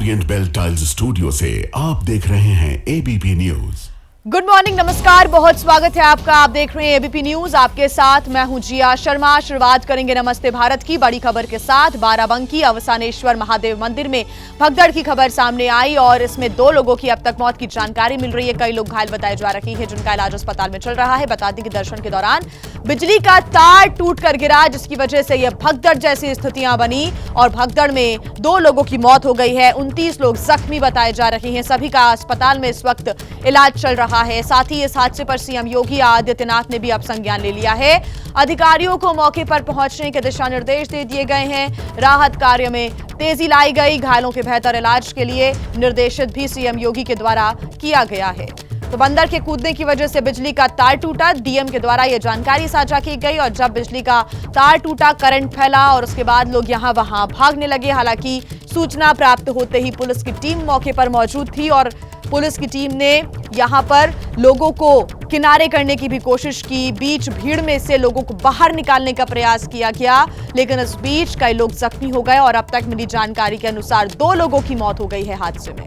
Orient bell tiles studio से आप देख रहे हैं एबीपी न्यूज। गुड मॉर्निंग, नमस्कार, बहुत स्वागत है आपका। आप देख रहे हैं एबीपी न्यूज, आपके साथ मैं हूं जिया शर्मा। शुरुआत करेंगे नमस्ते भारत की बड़ी खबर के साथ। बाराबंकी अवसानेश्वर महादेव मंदिर में भगदड़ की खबर सामने आई और इसमें 2 लोगों की अब तक मौत की जानकारी मिल रही है। कई लोग घायल बताए जा रहे हैं जिनका इलाज अस्पताल में चल रहा है। बता दें कि दर्शन के दौरान बिजली का तार टूटकर गिरा, जिसकी वजह से यह भगदड़ जैसी स्थितियां बनी और भगदड़ में 2 लोगों की मौत हो गई है। 29 लोग जख्मी बताए जा रहे हैं। सभी का अस्पताल में इस वक्त इलाज चल रहा है। साथ ही इस हादसे पर सीएम योगी आदित्यनाथ ने भी अब संज्ञान ले लिया है। अधिकारियों को मौके पर पहुंचने के दिशा निर्देश दे दिए गए हैं। राहत कार्य में तेजी लाई गई। घायलों के बेहतर इलाज के लिए निर्देशित भी सीएम योगी के द्वारा किया गया है। तो बंदर के कूदने की वजह से बिजली का तार टूटा। डीएम के द्वारा यह जानकारी साझा की गई और जब बिजली का तार टूटा, करंट फैला और उसके बाद लोग यहां वहां भागने लगे। हालांकि सूचना प्राप्त होते ही पुलिस की टीम मौके पर मौजूद थी और पुलिस की टीम ने यहां पर लोगों को किनारे करने की भी कोशिश की। बीच भीड़ में से लोगों को बाहर निकालने का प्रयास किया गया, लेकिन इस बीच कई लोग जख्मी हो गए और अब तक मिली जानकारी के अनुसार 2 लोगों की मौत हो गई है हादसे में।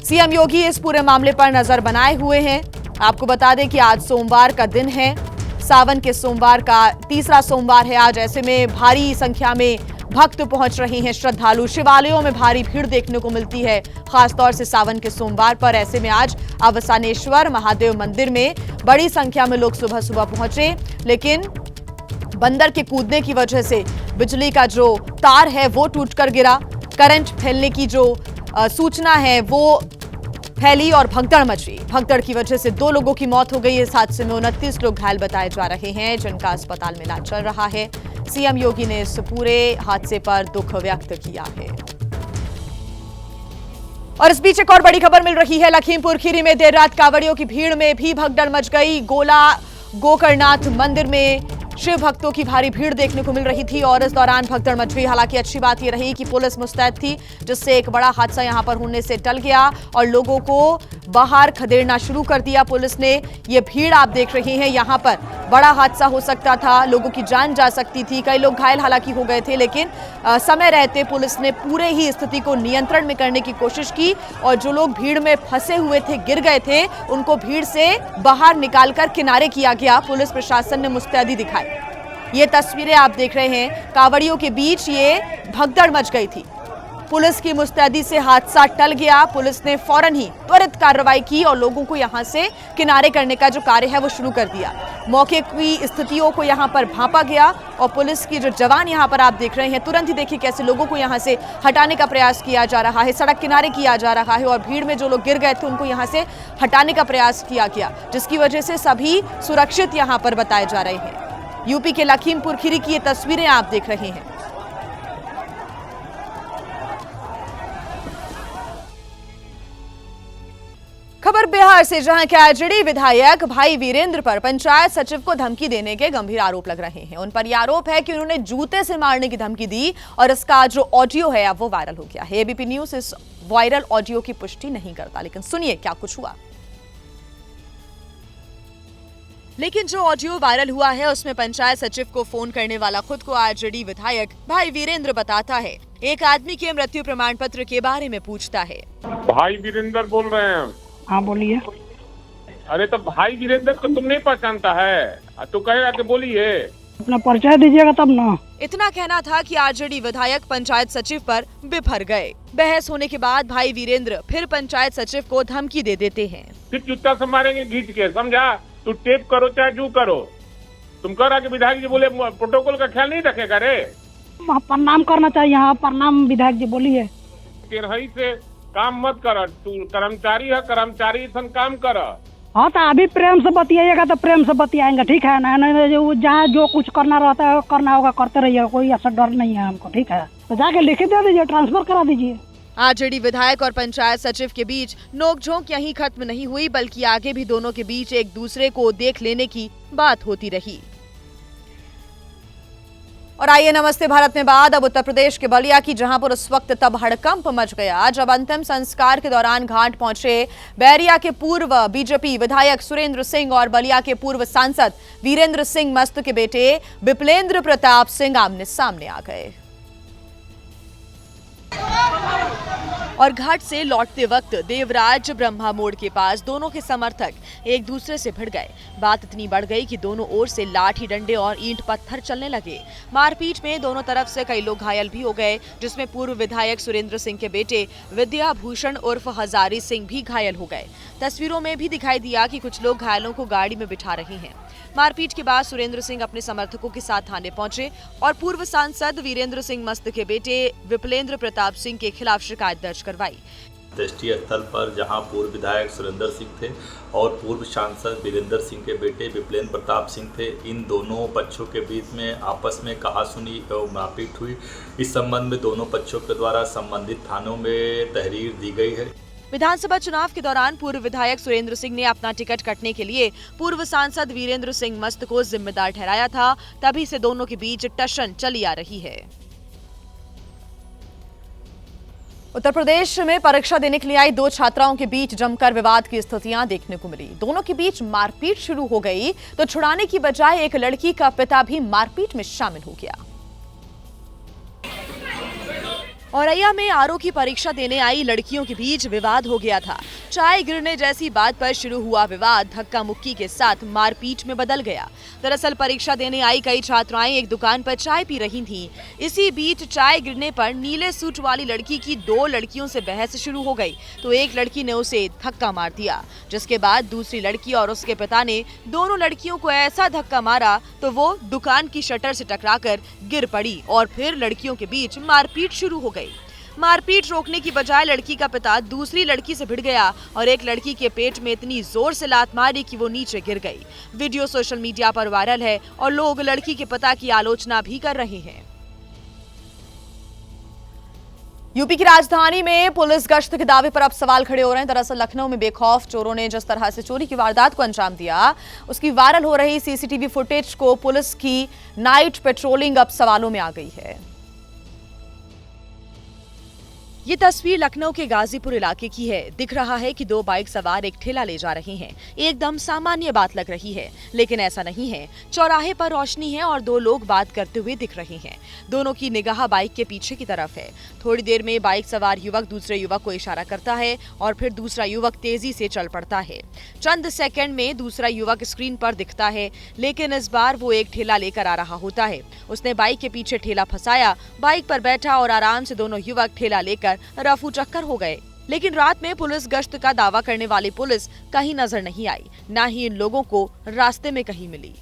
सीएम योगी इस पूरे मामले पर नजर बनाए हुए हैं। आपको बता दें कि आज सोमवार का दिन है, सावन के सोमवार का तीसरा सोमवार है आज। ऐसे में भारी संख्या में भक्त पहुंच रहे हैं। श्रद्धालु शिवालयों में भारी भीड़ देखने को मिलती है, खासतौर से सावन के सोमवार पर। ऐसे में आज अवसानेश्वर महादेव मंदिर में बड़ी संख्या में लोग सुबह सुबह पहुंचे, लेकिन बंदर के कूदने की वजह से बिजली का जो तार है वो टूटकर गिरा। करंट फैलने की जो सूचना है वो फैली और भगदड़ मची। भगदड़ की वजह से 2 लोगों की मौत हो गई। इस हादसे में 29 लोग घायल बताए जा रहे हैं जिनका अस्पताल में इलाज चल रहा है। सीएम योगी ने इस पूरे हादसे पर दुख व्यक्त किया है। और इस बीच एक और बड़ी खबर मिल रही है। लखीमपुर खीरी में देर रात कांवड़ियों की भीड़ में भी भगदड़ मच गई। गोला गोकर्णनाथ मंदिर में शिव भक्तों की भारी भीड़ देखने को मिल रही थी और इस दौरान भगदड़ मच गई। हालांकि अच्छी बात यह रही कि पुलिस मुस्तैद थी, जिससे एक बड़ा हादसा यहां पर होने से टल गया और लोगों को बाहर खदेड़ना शुरू कर दिया पुलिस ने। ये भीड़ आप देख रहे हैं, यहां पर बड़ा हादसा हो सकता था, लोगों की जान जा सकती थी। कई लोग घायल हालांकि हो गए थे, लेकिन समय रहते पुलिस ने पूरे ही स्थिति को नियंत्रण में करने की कोशिश की और जो लोग भीड़ में फंसे हुए थे, गिर गए थे, उनको भीड़ से बाहर निकालकर किनारे किया गया। पुलिस प्रशासन ने मुस्तैदी दिखाई। ये तस्वीरें आप देख रहे हैं, कांवड़ियों के बीच ये भगदड़ मच गई थी। पुलिस की मुस्तैदी से हादसा टल गया। पुलिस ने फौरन ही त्वरित कार्रवाई की और लोगों को यहां से किनारे करने का जो कार्य है वो शुरू कर दिया। मौके की स्थितियों को यहां पर भांपा गया और पुलिस की जो जवान यहां पर आप देख रहे हैं, तुरंत ही देखिए कैसे लोगों को यहां से हटाने का प्रयास किया जा रहा है, सड़क किनारे किया जा रहा है और भीड़ में जो लोग गिर गए थे उनको यहां से हटाने का प्रयास किया गया, जिसकी वजह से सभी सुरक्षित यहां पर बताए जा रहे हैं। यूपी के लखीमपुर खीरी की ये तस्वीरें आप देख रहे हैं। खबर बिहार से, जहां के आरजेडी विधायक भाई वीरेंद्र पर पंचायत सचिव को धमकी देने के गंभीर आरोप लग रहे हैं। उन पर यह आरोप है कि उन्होंने जूते से मारने की धमकी दी और इसका जो ऑडियो है अब वो वायरल हो गया है। एबीपी न्यूज इस वायरल ऑडियो की पुष्टि नहीं करता, लेकिन सुनिए क्या कुछ हुआ। लेकिन जो ऑडियो वायरल हुआ है उसमें पंचायत सचिव को फोन करने वाला खुद को आरजेडी विधायक भाई वीरेंद्र बताता है। एक आदमी के मृत्यु प्रमाण पत्र के बारे में पूछता है। भाई वीरेंद्र बोल रहे हैं? हाँ बोलिए। अरे तो भाई वीरेंद्र को तुम नहीं पहचानता है? तो कहेगा कि बोलिए, अपना परिचय दीजिएगा तब ना। इतना कहना था कि आरजेडी विधायक पंचायत सचिव पर बिफर गए। बहस होने के बाद भाई वीरेंद्र फिर पंचायत सचिव को धमकी दे देते हैं। फिर जूता से मारेंगे घींच के, समझा? तू टेप करो चाहे जू करो। तुम कह रहा कि विधायक जी बोले प्रोटोकॉल का ख्याल नहीं रखेगा रे? प्रणाम करना चाहिए। हाँ प्रणाम विधायक जी, बोलिए। तेरही से काम मत कर, तू कर्मचारी है, कर्मचारी सन काम कर। हाँ तो अभी प्रेम से बतियाइएगा तो प्रेम से बतियाएंगे, ठीक है ना? नहीं जहाँ जो कुछ करना रहता है करना होगा, करते रहिए, कोई ऐसा डर नहीं है हमको, ठीक है? तो जाके लिख दे दीजिए, ट्रांसफर करा दीजिए। आरजेडी विधायक और पंचायत सचिव के बीच नोकझोंक यहीं खत्म नहीं हुई, बल्कि आगे भी दोनों के बीच एक दूसरे को देख लेने की बात होती रही। और आइए नमस्ते भारत में बाद अब उत्तर प्रदेश के बलिया की, जहां पर उस वक्त तब हड़कंप मच गया जब अंतिम संस्कार के दौरान घाट पहुंचे बैरिया के पूर्व बीजेपी विधायक सुरेंद्र सिंह और बलिया के पूर्व सांसद वीरेंद्र सिंह मस्त के बेटे विप्लेंद्र प्रताप सिंह आमने सामने आ गए। और घाट से लौटते वक्त देवराज ब्रह्मा मोड़ के पास दोनों के समर्थक एक दूसरे से भिड़ गए। बात इतनी बढ़ गई कि दोनों ओर से लाठी डंडे और ईंट पत्थर चलने लगे। मारपीट में दोनों तरफ से कई लोग घायल भी हो गए, जिसमें पूर्व विधायक सुरेंद्र सिंह के बेटे विद्या भूषण उर्फ हजारी सिंह भी घायल हो गए। तस्वीरों में भी दिखाई दिया कि कुछ लोग घायलों को गाड़ी में बिठा रहे हैं। मारपीट के बाद सुरेंद्र सिंह अपने समर्थकों के साथ थाने पहुंचे और पूर्व सांसद वीरेंद्र सिंह मस्त के बेटे विप्लेंद्र प्रताप सिंह के खिलाफ शिकायत दर्ज करवाई। राष्ट्रीय स्थल पर जहां पूर्व विधायक सुरेंद्र सिंह थे और पूर्व सांसद वीरेंद्र सिंह के बेटे विप्लेंद्र प्रताप सिंह थे, इन दोनों पक्षों के बीच में आपस में कहासुनी और मारपीट हुई। इस संबंध में दोनों पक्षों के द्वारा संबंधित थानों में तहरीर दी गई है। विधानसभा चुनाव के दौरान पूर्व विधायक सुरेंद्र सिंह ने अपना टिकट कटने के लिए पूर्व सांसद वीरेंद्र सिंह मस्त को जिम्मेदार ठहराया था। तभी से दोनों के बीच टशन चली आ रही है। उत्तर प्रदेश में परीक्षा देने के लिए आई दो छात्राओं के बीच जमकर विवाद की स्थितियां देखने को मिली। दोनों के बीच मारपीट शुरू हो गई तो छुड़ाने की बजाय एक लड़की का पिता भी मारपीट में शामिल हो गया। औरैया में आरओ की परीक्षा देने आई लड़कियों के बीच विवाद हो गया था। चाय गिरने जैसी बात पर शुरू हुआ विवाद धक्का मुक्की के साथ मारपीट में बदल गया। दरअसल परीक्षा देने आई कई छात्राएं एक दुकान पर चाय पी रही थीं। इसी बीच चाय गिरने पर नीले सूट वाली लड़की की दो लड़कियों से बहस शुरू हो गई तो एक लड़की ने उसे धक्का मार दिया, जिसके बाद दूसरी लड़की और उसके पिता ने दोनों लड़कियों को ऐसा धक्का मारा तो वो दुकान की शटर से टकराकर गिर पड़ी और फिर लड़कियों के बीच मारपीट शुरू हो गई। मारपीट रोकने की बजाय लड़की का पिता दूसरी लड़की से भिड़ गया और एक लड़की के पेट में इतनी जोर से लात मारी कि वो नीचे गिर गई। वीडियो सोशल मीडिया पर वायरल है और लोग लड़की के पिता की आलोचना भी कर रहे हैं। यूपी की राजधानी में पुलिस गश्त के दावे पर अब सवाल खड़े हो रहे हैं। दरअसल लखनऊ में बेखौफ चोरों ने जिस तरह से चोरी की वारदात को अंजाम दिया, उसकी वायरल हो रही सीसीटीवी फुटेज को पुलिस की नाइट पेट्रोलिंग अब सवालों में आ गई है। ये तस्वीर लखनऊ के गाजीपुर इलाके की है। दिख रहा है कि दो बाइक सवार एक ठेला ले जा रहे हैं। एकदम सामान्य बात लग रही है, लेकिन ऐसा नहीं है। चौराहे पर रोशनी है और दो लोग बात करते हुए दिख रहे हैं। दोनों की निगाह बाइक के पीछे की तरफ है। थोड़ी देर में बाइक सवार युवक दूसरे युवक को इशारा करता है और फिर दूसरा युवक तेजी से चल पड़ता है। चंद सेकंड में दूसरा युवक स्क्रीन पर दिखता है, लेकिन इस बार वो एक ठेला लेकर आ रहा होता है। उसने बाइक के पीछे ठेला फंसाया, बाइक पर बैठा और आराम से दोनों युवक ठेला लेकर रफू चक्कर हो गए। लेकिन रात में पुलिस गश्त का दावा करने वाली पुलिस कहीं नजर नहीं आई, ना ही इन लोगों को रास्ते में कहीं मिली।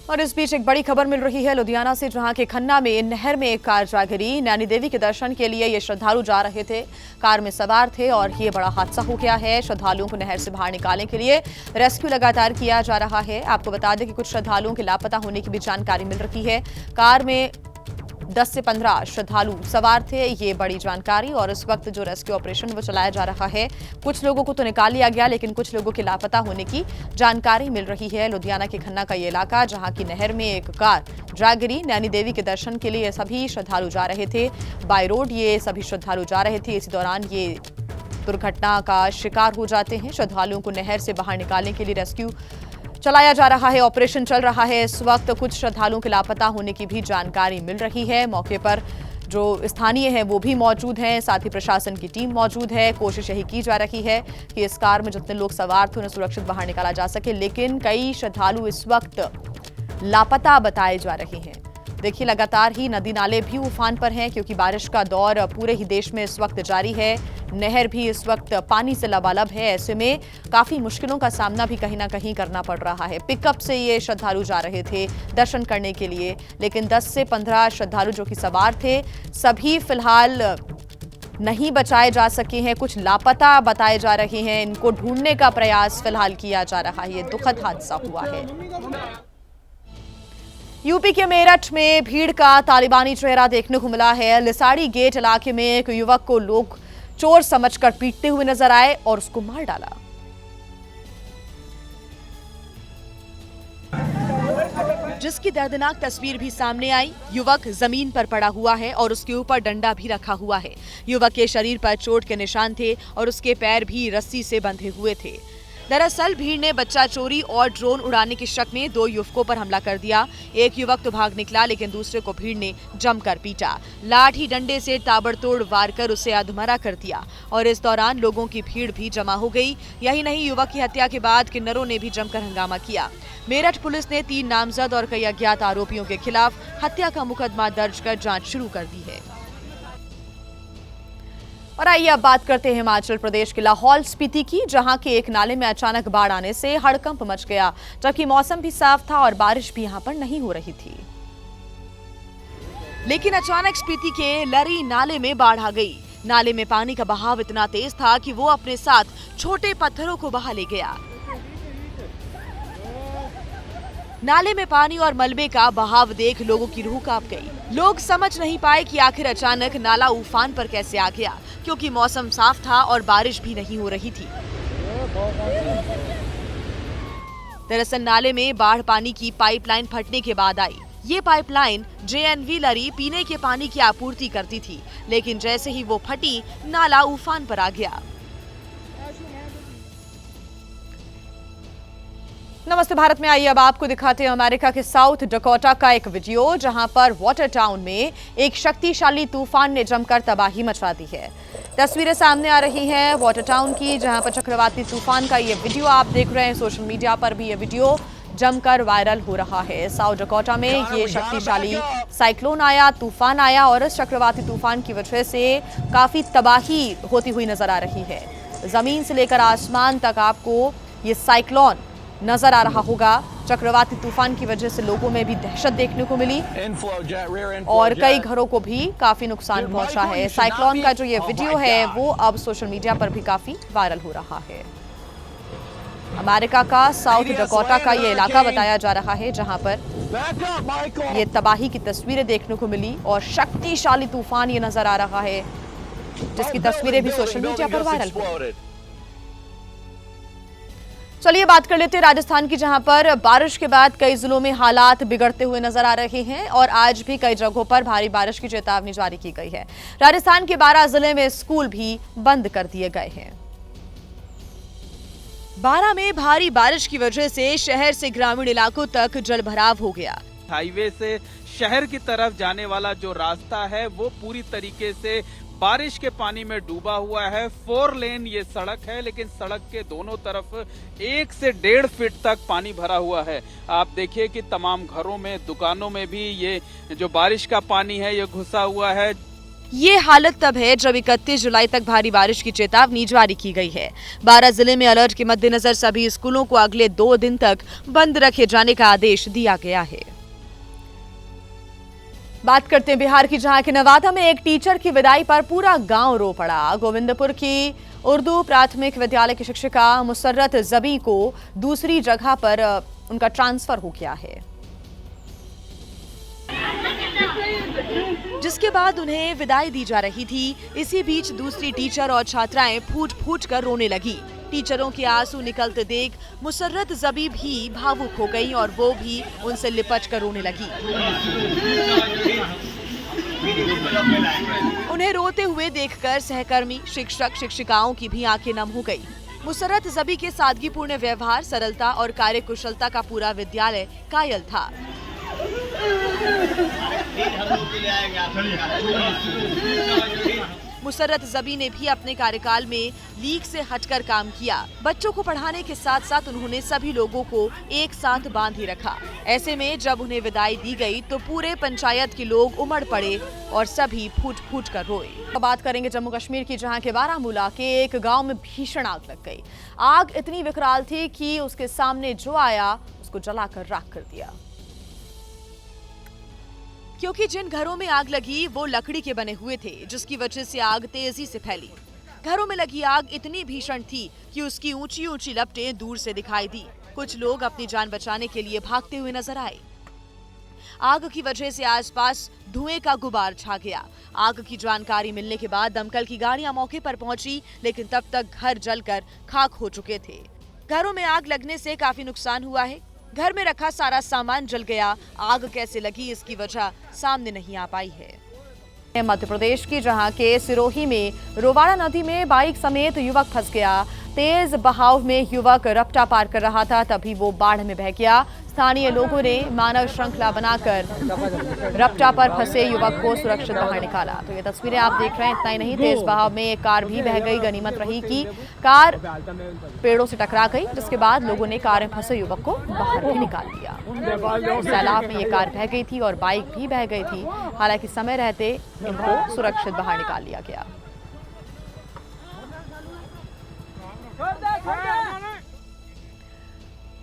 और इस बीच एक बड़ी खबर मिल रही है लुधियाना से, जहां के खन्ना में नहर में एक कार जा गिरी। नैनी देवी के दर्शन के लिए ये श्रद्धालु जा रहे थे, कार में सवार थे और ये बड़ा हादसा हो गया है। श्रद्धालुओं को नहर से बाहर निकालने के लिए रेस्क्यू लगातार किया जा रहा है। आपको बता दें कि कुछ श्रद्धालुओं के लापता होने की भी जानकारी मिल रही है। कार में 10 से 15 श्रद्धालु सवार थे, ये बड़ी जानकारी। और इस वक्त जो रेस्क्यू ऑपरेशन वो चलाया जा रहा है, कुछ लोगों को तो निकाल लिया गया, लेकिन कुछ लोगों के लापता होने की जानकारी मिल रही है। लुधियाना के खन्ना का ये इलाका, जहां की नहर में एक कार जा गिरी। नैनी देवी के दर्शन के लिए सभी श्रद्धालु जा रहे थे, बाय रोड ये सभी श्रद्धालु जा रहे थे। इसी दौरान ये दुर्घटना का शिकार हो जाते हैं। श्रद्धालुओं को नहर से बाहर निकालने के लिए रेस्क्यू चलाया जा रहा है, ऑपरेशन चल रहा है। इस वक्त कुछ श्रद्धालुओं के लापता होने की भी जानकारी मिल रही है। मौके पर जो स्थानीय हैं वो भी मौजूद हैं, साथ ही प्रशासन की टीम मौजूद है। कोशिश यही की जा रही है कि इस कार में जितने लोग सवार थे उन्हें सुरक्षित बाहर निकाला जा सके, लेकिन कई श्रद्धालु इस वक्त लापता बताए जा रहे हैं। देखिए, लगातार ही नदी नाले भी उफान पर हैं, क्योंकि बारिश का दौर पूरे ही देश में इस वक्त जारी है। नहर भी इस वक्त पानी से लबालब है। ऐसे में काफी मुश्किलों का सामना भी कहीं ना कहीं करना पड़ रहा है। पिकअप से ये श्रद्धालु जा रहे थे दर्शन करने के लिए, लेकिन 10 से 15 श्रद्धालु जो कि सवार थे, सभी फिलहाल नहीं बचाए जा सके हैं। कुछ लापता बताए जा रहे हैं। इनको ढूंढने का प्रयास फिलहाल किया जा रहा है। ये दुखद हादसा हुआ है। यूपी के मेरठ में भीड़ का तालिबानी चेहरा देखने को मिला है। लिसाड़ी गेट इलाके में एक युवक को लोग चोर समझकर पीटते हुए नजर आए और उसको मार डाला। जिसकी दर्दनाक तस्वीर भी सामने आई। युवक जमीन पर पड़ा हुआ है और उसके ऊपर डंडा भी रखा हुआ है। युवक के शरीर पर चोट के निशान थे और उसके पैर भी रस्सी से बंधे हुए थे। दरअसल भीड़ ने बच्चा चोरी और ड्रोन उड़ाने के शक में 2 युवकों पर हमला कर दिया। एक युवक तो भाग निकला, लेकिन दूसरे को भीड़ ने जमकर पीटा। लाठी डंडे से ताबड़तोड़ वार कर उसे अधमरा कर दिया और इस दौरान लोगों की भीड़ भी जमा हो गई। यही नहीं, युवक की हत्या के बाद किन्नरों ने भी जमकर हंगामा किया। मेरठ पुलिस ने 3 नामजद और कई अज्ञात आरोपियों के खिलाफ हत्या का मुकदमा दर्ज कर जांच शुरू कर दी है। और आइए अब बात करते हैं हिमाचल प्रदेश के लाहौल स्पीति की, जहां के एक नाले में अचानक बाढ़ आने से हड़कंप मच गया, जबकि मौसम भी साफ था और बारिश भी यहां पर नहीं हो रही थी। लेकिन अचानक स्पीति के लरी नाले में बाढ़ आ गई। नाले में पानी का बहाव इतना तेज था कि वो अपने साथ छोटे पत्थरों को बहा ले गया। नाले में पानी और मलबे का बहाव देख लोगों की रूह कांप गई। लोग समझ नहीं पाए कि आखिर अचानक नाला उफान पर कैसे आ गया, क्योंकि मौसम साफ था और बारिश भी नहीं हो रही थी। दरअसल नाले में बाढ़ पानी की पाइपलाइन फटने के बाद आई। ये पाइपलाइन JNV लरी पीने के पानी की आपूर्ति करती थी, लेकिन जैसे ही वो फटी, नाला उफान पर आ गया। नमस्ते भारत में आइए अब आपको दिखाते हैं अमेरिका के साउथ डकोटा का एक वीडियो, जहां पर वाटर टाउन में एक शक्तिशाली तूफान ने जमकर तबाही मचा दी है। तस्वीरें सामने आ रही हैं वाटर टाउन की, जहां पर चक्रवाती तूफान का ये वीडियो आप देख रहे हैं। सोशल मीडिया पर भी ये वीडियो जमकर वायरल हो रहा है। साउथ डकोटा में ये शक्तिशाली साइक्लोन आया, तूफान आया और इस चक्रवाती तूफान की वजह से काफी तबाही होती हुई नजर आ रही है। जमीन से लेकर आसमान तक आपको ये साइक्लोन नजर आ रहा होगा। चक्रवाती तूफान की वजह से लोगों में भी दहशत देखने को मिली और कई घरों को भी काफी नुकसान पहुंचा है। साइक्लोन का जो ये वीडियो है वो अब सोशल मीडिया पर भी काफी वायरल हो रहा है। अमेरिका का साउथ डकोटा का ये इलाका बताया जा रहा है, जहां पर ये तबाही की तस्वीरें देखने को मिली और शक्तिशाली तूफान ये नजर आ रहा है, जिसकी तस्वीरें भी सोशल मीडिया पर वायरल हुई। चलिए बात कर लेते हैं राजस्थान की, जहां पर बारिश के बाद कई जिलों में हालात बिगड़ते हुए नजर आ रहे हैं और आज भी कई जगहों पर भारी बारिश की चेतावनी जारी की गई है। राजस्थान के 12 जिले में स्कूल भी बंद कर दिए गए हैं। 12 में भारी बारिश की वजह से शहर से ग्रामीण इलाकों तक जलभराव हो गया। हाईवे से शहर की तरफ जाने वाला जो रास्ता है वो पूरी तरीके से बारिश के पानी में डूबा हुआ है। 4 लेन ये सड़क है, लेकिन सड़क के दोनों तरफ 1 से 1.5 फीट तक पानी भरा हुआ है। आप देखिए कि तमाम घरों में, दुकानों में भी ये जो बारिश का पानी है ये घुसा हुआ है। ये हालत तब है जब 31 जुलाई तक भारी बारिश की चेतावनी जारी की गई है। 12 जिले में अलर्ट के मद्देनजर सभी स्कूलों को अगले 2 दिन तक बंद रखे जाने का आदेश दिया गया है। बात करते हैं बिहार की, जहां के नवादा में एक टीचर की विदाई पर पूरा गांव रो पड़ा। गोविंदपुर की उर्दू प्राथमिक विद्यालय की शिक्षिका मुसर्रत जबी को दूसरी जगह पर उनका ट्रांसफर हो गया है, जिसके बाद उन्हें विदाई दी जा रही थी। इसी बीच दूसरी टीचर और छात्राएं फूट फूट कर रोने लगी। टीचरों के आंसू निकलते देख मुसर्रत जबी भी भावुक हो गई और वो भी उनसे लिपट कर रोने लगी। उन्हें रोते हुए देखकर सहकर्मी, शिक्षक, शिक्षिकाओं की भी आंखें नम हो गई। मुसर्रत जबी के सादगीपूर्ण व्यवहार, सरलता और कार्यकुशलता का पूरा विद्यालय कायल था। मुसर्रत जबी ने भी अपने कार्यकाल में लीक से हटकर काम किया। बच्चों को पढ़ाने के साथ साथ उन्होंने सभी लोगों को एक साथ बांधे रखा। ऐसे में जब उन्हें विदाई दी गई तो पूरे पंचायत के लोग उमड़ पड़े और सभी फूट फूट कर रोए। अब बात करेंगे जम्मू कश्मीर की, जहां के बारामूला के एक गांव में भीषण आग लग गई। आग इतनी विकराल थी कि उसके सामने जो आया उसको जलाकर राख कर दिया, क्योंकि जिन घरों में आग लगी वो लकड़ी के बने हुए थे, जिसकी वजह से आग तेजी से फैली। घरों में लगी आग इतनी भीषण थी कि उसकी ऊंची ऊंची लपटें दूर से दिखाई दी। कुछ लोग अपनी जान बचाने के लिए भागते हुए नजर आए। आग की वजह से आसपास धुएं का गुबार छा गया। आग की जानकारी मिलने के बाद दमकल की गाड़ियां मौके पर पहुंची, लेकिन तब तक घर जलकर खाक हो चुके थे। घरों में आग लगने से काफी नुकसान हुआ है। घर में रखा सारा सामान जल गया। आग कैसे लगी इसकी वजह सामने नहीं आ पाई है। मध्य प्रदेश की, जहां के सिरोही में रोवाड़ा नदी में बाइक समेत युवक फंस गया। तेज बहाव में युवक रपटा पार कर रहा था, तभी वो बाढ़ में बह गया। स्थानीय लोगों ने मानव श्रृंखला बनाकर रपटा पर फंसे युवक को सुरक्षित बाहर निकाला। तो ये तस्वीरें आप देख रहे हैं। इतना ही नहीं, तेज बहाव में एक कार भी बह गई। गनीमत रही कि कार पेड़ों से टकरा गई, जिसके बाद लोगों ने कार में फंसे युवक को बाहर भी निकाल दिया। सैलाब में ये कार बह गई थी और बाइक भी बह गई थी। हालांकि समय रहते इनको सुरक्षित बाहर निकाल लिया गया।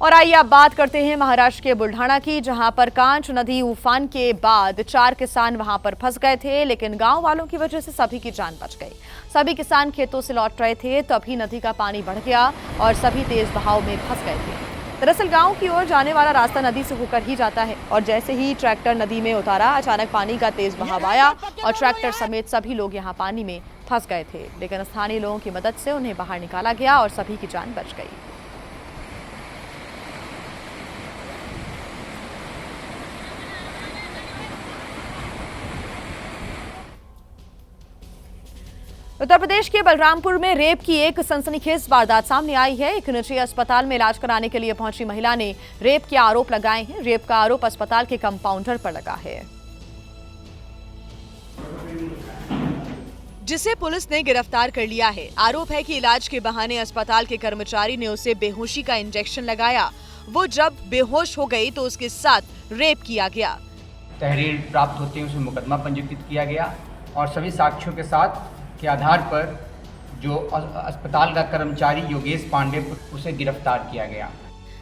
और आइए अब बात करते हैं महाराष्ट्र के बुल्ढाना की, जहां पर कांच नदी उफान के बाद 4 किसान वहां पर फंस गए थे, लेकिन गांव वालों की वजह से सभी की जान बच गई। सभी किसान खेतों से लौट रहे थे, तभी नदी का पानी बढ़ गया और सभी तेज बहाव में फंस गए थे। दरअसल गांव की ओर जाने वाला रास्ता नदी से होकर ही जाता है और जैसे ही ट्रैक्टर नदी में उतारा, अचानक पानी का तेज बहाव आया और ट्रैक्टर समेत सभी लोग यहां पानी में फंस गए थे। लेकिन स्थानीय लोगों की मदद से उन्हें बाहर निकाला गया और सभी की जान बच गई। उत्तर प्रदेश के बलरामपुर में रेप की एक सनसनीखेज वारदात सामने आई है। एक निजी अस्पताल में इलाज कराने के लिए पहुंची महिला ने रेप के आरोप लगाए हैं। रेप का आरोप अस्पताल के कंपाउंडर पर लगा है, जिसे पुलिस ने गिरफ्तार कर लिया है। आरोप है कि इलाज के बहाने अस्पताल के कर्मचारी ने उसे बेहोशी का इंजेक्शन लगाया। वो जब बेहोश हो गई तो उसके साथ रेप किया गया। तहरीर प्राप्त होते ही उसमें मुकदमा पंजीकृत किया गया और सभी साक्ष्यों के साथ के आधार पर जो अस्पताल का कर्मचारी योगेश पांडे, उसे गिरफ्तार किया गया।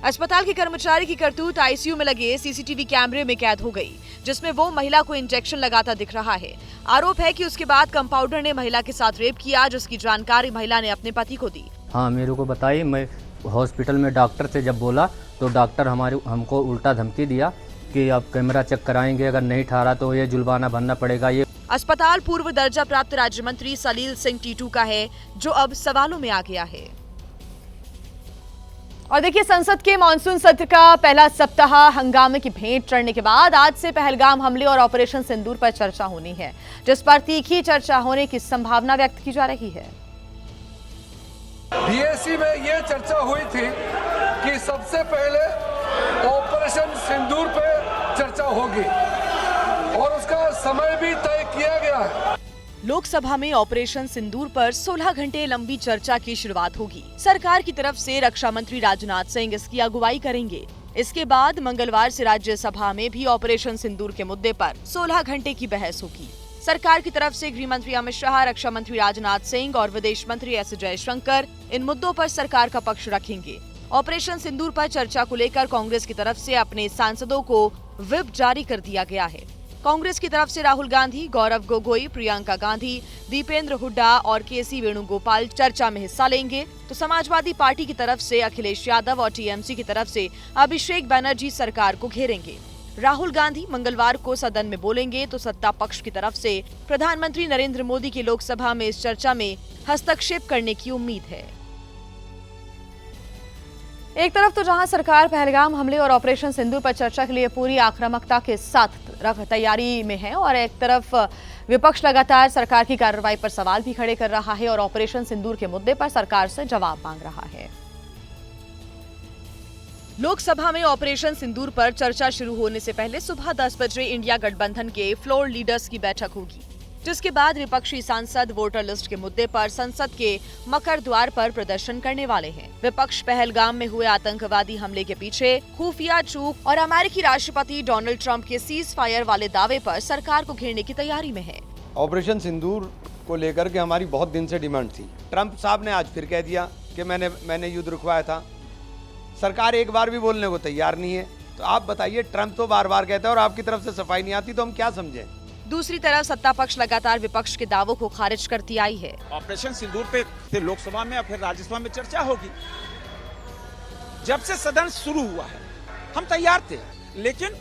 अस्पताल के कर्मचारी की करतूत आईसीयू में लगे सीसीटीवी कैमरे में कैद हो गई, जिसमें वो महिला को इंजेक्शन लगाता दिख रहा है। आरोप है कि उसके बाद कंपाउंडर ने महिला के साथ रेप किया, जिसकी जानकारी महिला ने अपने पति को दी। हाँ, मेरे को बताई। मैं हॉस्पिटल में डॉक्टर से जब बोला तो डॉक्टर हमको उल्टा धमकी दिया कि आप कैमरा चेक कराएंगे, अगर नहीं ठहरा तो ये जुर्माना भरना पड़ेगा। ये अस्पताल पूर्व दर्जा प्राप्त राज्य मंत्री सलील सिंह टीटू का है, जो अब सवालों में आ गया है। और देखिए, संसद के मानसून सत्र का पहला सप्ताह हंगामे की भेंट चढ़ने के बाद आज से पहलगाम हमले और ऑपरेशन सिंदूर पर चर्चा होनी है, जिस पर तीखी चर्चा होने की संभावना व्यक्त की जा रही है। बीएससी में ये चर्चा हुई थी कि सबसे पहले ऑपरेशन सिंदूर पे चर्चा होगी और उसका समय भी तय किया गया है। लोकसभा में ऑपरेशन सिंदूर पर 16 घंटे लंबी चर्चा की शुरुआत होगी। सरकार की तरफ से रक्षा मंत्री राजनाथ सिंह इसकी अगुवाई करेंगे। इसके बाद मंगलवार से राज्यसभा में भी ऑपरेशन सिंदूर के मुद्दे पर 16 घंटे की बहस होगी। सरकार की तरफ से गृह मंत्री अमित शाह, रक्षा मंत्री राजनाथ सिंह और विदेश मंत्री एस जयशंकर इन मुद्दों पर सरकार का पक्ष रखेंगे। ऑपरेशन सिंदूर पर चर्चा को लेकर कांग्रेस की तरफ से अपने सांसदों को व्हिप जारी कर दिया गया है। कांग्रेस की तरफ से राहुल गांधी, गौरव गोगोई, प्रियंका गांधी, दीपेंद्र हुड्डा और केसी वेणुगोपाल चर्चा में हिस्सा लेंगे। तो समाजवादी पार्टी की तरफ से अखिलेश यादव और टीएमसी की तरफ से अभिषेक बनर्जी सरकार को घेरेंगे। राहुल गांधी मंगलवार को सदन में बोलेंगे तो सत्ता पक्ष की तरफ से प्रधानमंत्री नरेंद्र मोदी की लोकसभा में इस चर्चा में हस्तक्षेप करने की उम्मीद है। एक तरफ तो जहां सरकार पहलगाम हमले और ऑपरेशन सिंदूर पर चर्चा के लिए पूरी आक्रामकता के साथ तैयारी में है और एक तरफ विपक्ष लगातार सरकार की कार्रवाई पर सवाल भी खड़े कर रहा है और ऑपरेशन सिंदूर के मुद्दे पर सरकार से जवाब मांग रहा है। लोकसभा में ऑपरेशन सिंदूर पर चर्चा शुरू होने से पहले सुबह 10 बजे इंडिया गठबंधन के फ्लोर लीडर्स की बैठक होगी, जिसके बाद विपक्षी सांसद वोटर लिस्ट के मुद्दे पर संसद के मकर द्वार पर प्रदर्शन करने वाले हैं। विपक्ष पहलगाम में हुए आतंकवादी हमले के पीछे खुफिया चूक और अमेरिकी राष्ट्रपति डोनाल्ड ट्रंप के सीज फायर वाले दावे पर सरकार को घेरने की तैयारी में है। ऑपरेशन सिंदूर को लेकर के हमारी बहुत दिन से डिमांड थी। ट्रंप साहब ने आज फिर कह दिया कि मैंने युद्ध रुकवाया था। सरकार एक बार भी बोलने को तैयार नहीं है। तो आप बताइए, ट्रंप तो बार बार कहता है और आपकी तरफ से सफाई नहीं आती, तो हम क्या समझें। दूसरी तरफ सत्ता पक्ष लगातार विपक्ष के दावों को खारिज करती आई है। ऑपरेशन सिंदूर पे फिर लोकसभा में या फिर राज्यसभा में चर्चा होगी। जब से सदन शुरू हुआ है हम तैयार थे, लेकिन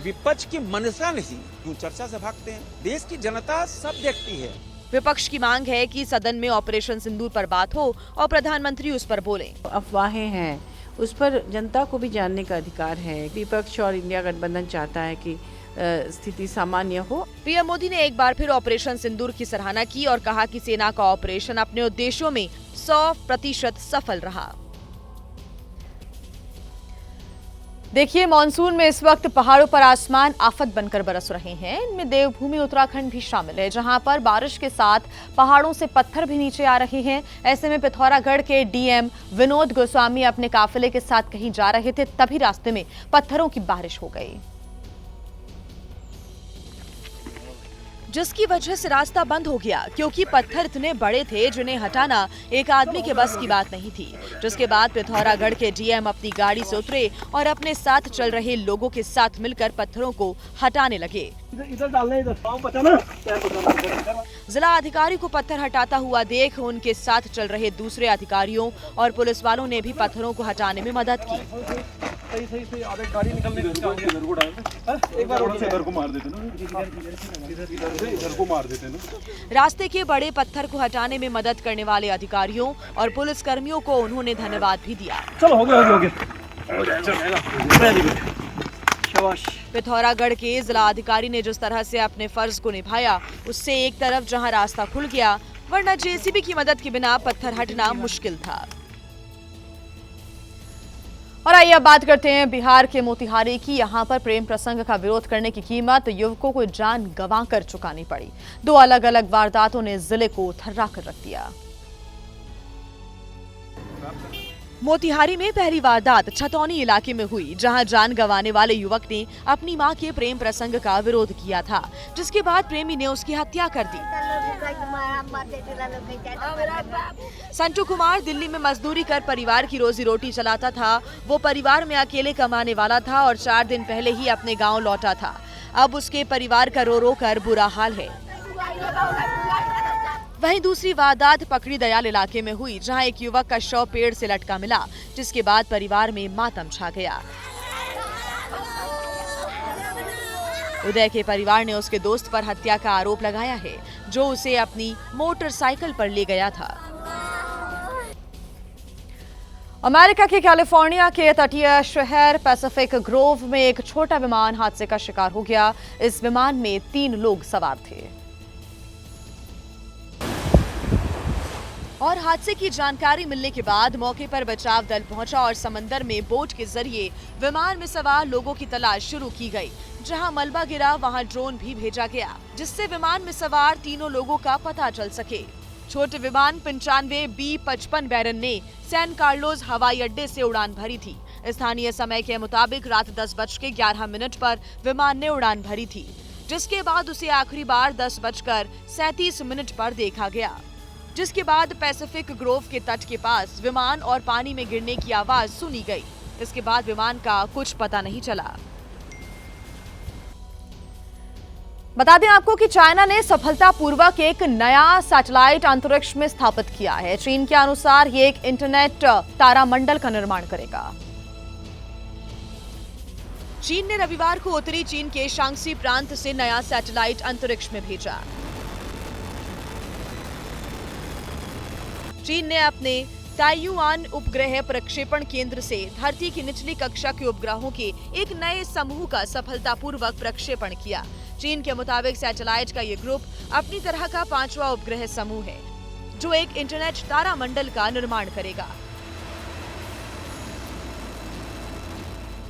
विपक्ष की मनसा नहीं, क्यों चर्चा से भागते हैं। देश की जनता सब देखती है। विपक्ष की मांग है कि सदन में ऑपरेशन सिंदूर पर बात हो और प्रधानमंत्री उस पर बोले। अफवाहें हैं, उस पर जनता को भी जानने का अधिकार है। विपक्ष और इंडिया गठबंधन चाहता है कि स्थिति सामान्य हो। पीएम मोदी ने एक बार फिर ऑपरेशन सिंदूर की सराहना की और कहा कि सेना का ऑपरेशन अपने उद्देश्यों में 100% सफल रहा। देखिए, मॉनसून में इस वक्त पहाड़ों पर आसमान आफत बनकर बरस रहे हैं। इनमें देवभूमि उत्तराखंड भी शामिल है, जहां पर बारिश के साथ पहाड़ों से पत्थर भी नीचे आ रहे हैं। ऐसे में पिथौरागढ़ के डीएम विनोद गोस्वामी अपने काफिले के साथ कहीं जा रहे थे, तभी रास्ते में पत्थरों की बारिश हो गई, जिसकी वजह से रास्ता बंद हो गया, क्योंकि पत्थर इतने बड़े थे जिन्हें हटाना एक आदमी के बस की बात नहीं थी। जिसके बाद पिथौरागढ़ के डीएम अपनी गाड़ी से उतरे और अपने साथ चल रहे लोगों के साथ मिलकर पत्थरों को हटाने लगे। जिला अधिकारी को पत्थर हटाता हुआ देख उनके साथ चल रहे दूसरे अधिकारियों और पुलिस वालों ने भी पत्थरों को हटाने में मदद की। रास्ते के बड़े पत्थर को हटाने में मदद करने वाले अधिकारियों और पुलिस कर्मियों को उन्होंने धन्यवाद भी दिया। चलो हो गया। पिथौरागढ़ के जिला अधिकारी ने जिस तरह से अपने फर्ज को निभाया, उससे एक तरफ जहां रास्ता खुल गया, वरना जेसीबी की मदद के बिना पत्थर हटना मुश्किल था। और आइए अब बात करते हैं बिहार के मोतिहारी की। यहाँ पर प्रेम प्रसंग का विरोध करने की कीमत युवकों को जान गंवाकर चुकानी पड़ी। 2 अलग अलग वारदातों ने जिले को थर्रा कर रख दिया। मोतिहारी में पहली वारदात छतौनी इलाके में हुई, जहां जान गंवाने वाले युवक ने अपनी मां के प्रेम प्रसंग का विरोध किया था, जिसके बाद प्रेमी ने उसकी हत्या कर दी। संटू कुमार दिल्ली में मजदूरी कर परिवार की रोजी रोटी चलाता था। वो परिवार में अकेले कमाने वाला था और 4 दिन पहले ही अपने गाँव लौटा था। अब उसके परिवार का रो रो कर बुरा हाल है। वहीं दूसरी वारदात पकड़ी दयाल इलाके में हुई, जहां एक युवक का शव पेड़ से लटका मिला, जिसके बाद परिवार में मातम छा गया। उदय के परिवार ने उसके दोस्त पर हत्या का आरोप लगाया है, जो उसे अपनी मोटरसाइकिल पर ले गया था। अमेरिका के कैलिफोर्निया के तटीय शहर पैसिफिक ग्रोव में एक छोटा विमान हादसे का शिकार हो गया। इस विमान में 3 लोग सवार थे और हादसे की जानकारी मिलने के बाद मौके पर बचाव दल पहुंचा और समंदर में बोट के जरिए विमान में सवार लोगों की तलाश शुरू की गई। जहां मलबा गिरा, वहां ड्रोन भी भेजा गया, जिससे विमान में सवार 3 लोगों का पता चल सके। छोटे विमान 95 B-55 बैरन ने सैन कार्लोस हवाई अड्डे से उड़ान भरी थी। स्थानीय समय के मुताबिक रात 10:11 पर विमान ने उड़ान भरी थी, जिसके बाद उसे आखिरी बार 10:37 पर देखा गया, जिसके बाद पैसिफिक ग्रोव के तट के पास विमान और पानी में गिरने की आवाज सुनी गई। इसके बाद विमान का कुछ पता नहीं चला। बता दें आपको कि चाइना ने सफलतापूर्वक एक नया सैटेलाइट अंतरिक्ष में स्थापित किया है। चीन के अनुसार ये एक इंटरनेट तारामंडल का निर्माण करेगा। चीन ने रविवार को उत्तरी चीन के शांक्सी प्रांत से नया सैटेलाइट अंतरिक्ष में भेजा। चीन ने अपने ताइयुआन उपग्रह प्रक्षेपण केंद्र से धरती की निचली कक्षा के उपग्रहों के एक नए समूह का सफलतापूर्वक प्रक्षेपण किया। चीन के मुताबिक सैटेलाइट का ये ग्रुप अपनी तरह का 5वां उपग्रह समूह है, जो एक इंटरनेट तारामंडल का निर्माण करेगा।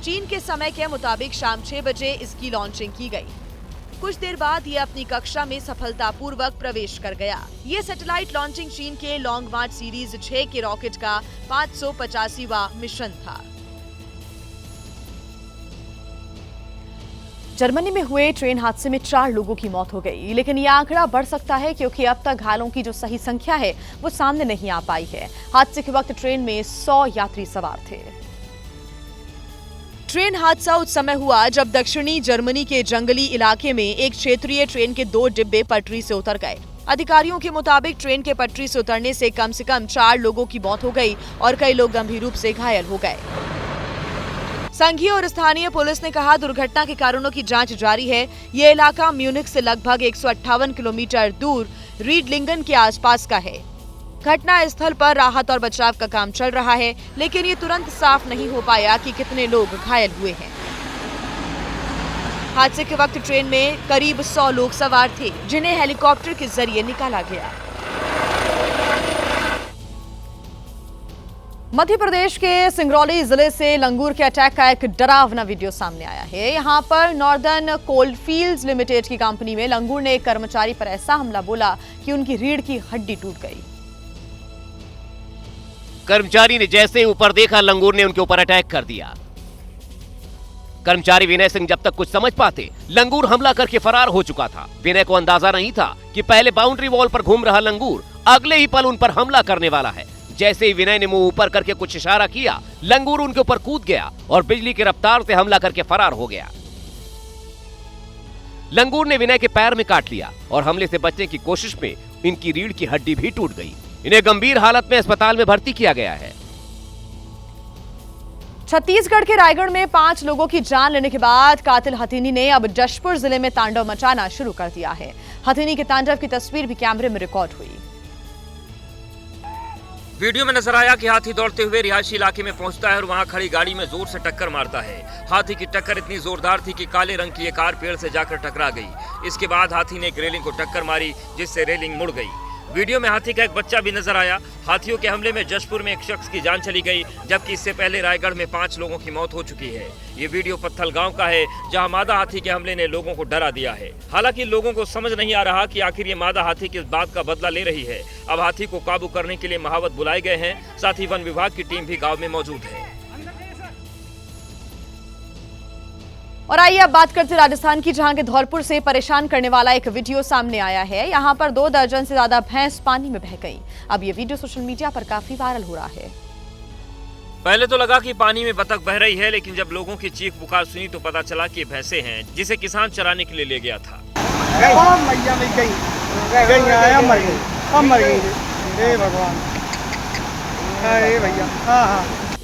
चीन के समय के मुताबिक शाम 6 बजे इसकी लॉन्चिंग की गई। कुछ देर बाद ये अपनी कक्षा में सफलतापूर्वक प्रवेश कर गया। ये सैटेलाइट लॉन्चिंग चीन के लॉन्ग मार्च सीरीज 6 के रॉकेट का 585वां मिशन था। जर्मनी में हुए ट्रेन हादसे में 4 लोगों की मौत हो गई, लेकिन यह आंकड़ा बढ़ सकता है क्योंकि अब तक घायलों की जो सही संख्या है वो सामने नहीं आ पाई है। हादसे के वक्त ट्रेन में 100 यात्री सवार थे। ट्रेन हादसा उस समय हुआ जब दक्षिणी जर्मनी के जंगली इलाके में एक क्षेत्रीय ट्रेन के 2 डिब्बे पटरी से उतर गए। अधिकारियों के मुताबिक ट्रेन के पटरी से उतरने से कम 4 लोगों की मौत हो गई और कई लोग गंभीर रूप से घायल हो गए। संघीय और स्थानीय पुलिस ने कहा दुर्घटना के कारणों की जांच जारी है। ये इलाका म्यूनिख से लगभग 158 किलोमीटर दूर रीडलिंगन के आसपास का है। घटना स्थल पर राहत और बचाव का काम चल रहा है, लेकिन ये तुरंत साफ नहीं हो पाया कि कितने लोग घायल हुए हैं। हादसे के वक्त ट्रेन में करीब 100 लोग सवार थे, जिन्हें हेलीकॉप्टर के जरिए निकाला गया। मध्य प्रदेश के सिंगरौली जिले से लंगूर के अटैक का एक डरावना वीडियो सामने आया है। यहां पर नॉर्दर्न कोलफील्ड्स लिमिटेड की कंपनी में लंगूर ने एक कर्मचारी पर ऐसा हमला बोला कि उनकी रीढ़ की हड्डी टूट गई। कर्मचारी ने जैसे ही ऊपर देखा, लंगूर ने उनके ऊपर अटैक कर दिया। कर्मचारी विनय सिंह जब तक कुछ समझ पाते, लंगूर हमला करके फरार हो चुका था। विनय को अंदाजा नहीं था कि पहले बाउंड्री वॉल पर घूम रहा लंगूर अगले ही पल उन पर हमला करने वाला है। जैसे ही विनय ने मुंह ऊपर करके कुछ इशारा किया, लंगूर उनके ऊपर कूद गया और बिजली की रफ्तार से हमला करके फरार हो गया। लंगूर ने विनय के पैर में काट लिया और हमले से बचने की कोशिश में इनकी रीढ़ की हड्डी भी टूट गई। इन्हें गंभीर हालत में अस्पताल में भर्ती किया गया है। छत्तीसगढ़ के रायगढ़ में 5 लोगों की जान लेने के बाद कातिल हथिनी ने अब जशपुर जिले में तांडव मचाना शुरू कर दिया है। हथिनी के तांडव की तस्वीर भी कैमरे में रिकॉर्ड हुई। वीडियो में नजर आया कि हाथी दौड़ते हुए रिहायशी इलाके में पहुंचता है और वहां खड़ी गाड़ी में जोर से टक्कर मारता है। हाथी की टक्कर इतनी जोरदार थी कि काले रंग की एक कार पेड़ से जाकर टकरा गई। इसके बाद हाथी ने एक रेलिंग को टक्कर मारी, जिससे रेलिंग मुड़ गई। वीडियो में हाथी का एक बच्चा भी नजर आया। हाथियों के हमले में जशपुर में एक शख्स की जान चली गई, जबकि इससे पहले रायगढ़ में 5 लोगों की मौत हो चुकी है। ये वीडियो पत्थल गांव का है, जहां मादा हाथी के हमले ने लोगों को डरा दिया है। हालांकि लोगों को समझ नहीं आ रहा कि आखिर ये मादा हाथी किस बात का बदला ले रही है। अब हाथी को काबू करने के लिए महावत बुलाए गए हैं। साथ ही वन विभाग की टीम भी गाँव में मौजूद है। और आइए अब बात करते राजस्थान की, जहां के धौलपुर से परेशान करने वाला एक वीडियो सामने आया है। यहां पर 2 दर्जन से ज्यादा भैंस पानी में बह गई। अब ये वीडियो सोशल मीडिया पर काफी वायरल हो रहा है। पहले तो लगा कि पानी में बतख बह रही है, लेकिन जब लोगों की चीख पुकार सुनी तो पता चला कि भैंसे हैं, जिसे किसान चराने के लिए ले गया था।